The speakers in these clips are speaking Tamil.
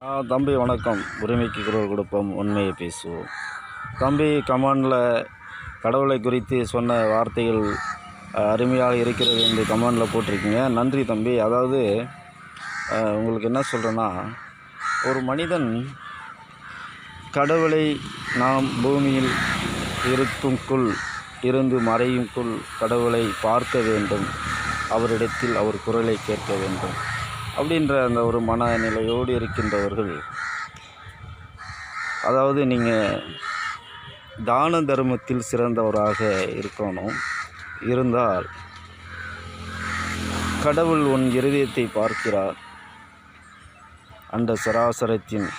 தம்பி வணக்கம். உரிமைக்கு குரல் கொடுப்போம், உண்மையை பேசுவோம். தம்பி கமெண்டில் கடவுளை குறித்து சொன்ன வார்த்தைகள் அருமையாக இருக்கிறது என்று கமெண்டில் போட்டிருக்கீங்க. நன்றி தம்பி. அதாவது உங்களுக்கு என்ன சொல்கிறேன்னா, ஒரு மனிதன் கடவுளை நாம் பூமியில் இருக்கும்குள் இருந்து மறையும்குள் கடவுளை பார்க்க வேண்டும், அவரிடத்தில் அவர் குரலை கேட்க வேண்டும் அப்படின்ற அந்த ஒரு மனநிலையோடு இருக்கின்றவர்கள், அதாவது நீங்கள் தான தர்மத்தில் சிறந்தவராக இருக்கணும். இருந்தால் கடவுள் உன் இருதயத்தை பார்க்கிறார். அந்த சராசரத்தின்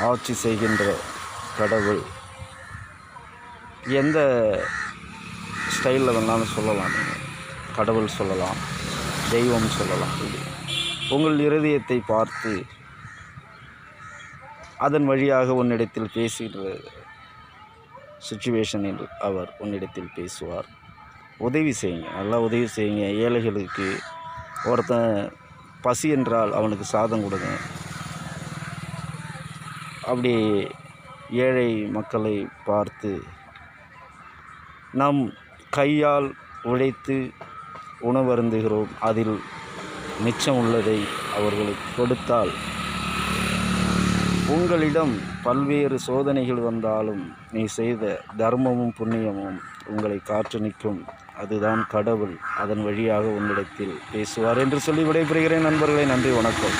ஆட்சி செய்கின்ற கடவுள் எந்த ஸ்டைலில் வேணாலும் சொல்லலாம். நீங்கள் கடவுள் சொல்லலாம், தெய்வம் சொல்லலாம். உங்கள் இருதயத்தை பார்த்து அதன் வழியாக உன்னிடத்தில் பேசுகிற சுச்சுவேஷனில் அவர் உன்னிடத்தில் பேசுவார். உதவி செய்யுங்க, நல்லா உதவி செய்யுங்க. ஏழைகளுக்கு, ஒருத்தன் பசி என்றால் அவனுக்கு சாதம் கொடுங்க. அப்படி ஏழை மக்களை பார்த்து நாம் கையால் உழைத்து உணவருந்துகிறோம், அதில் மிச்சம் உள்ளதை அவர்களுக்கு கொடுத்தால், உங்களிடம் பல்வேறு சோதனைகள் வந்தாலும் நீ செய்த தர்மமும் புண்ணியமும் உங்களை காற்று நிற்கும். அதுதான் கடவுள் அதன் வழியாக உன்னிடத்தில் பேசுவார் என்று சொல்லி விடைபெறுகிறேன். நண்பர்களே, நன்றி, வணக்கம்.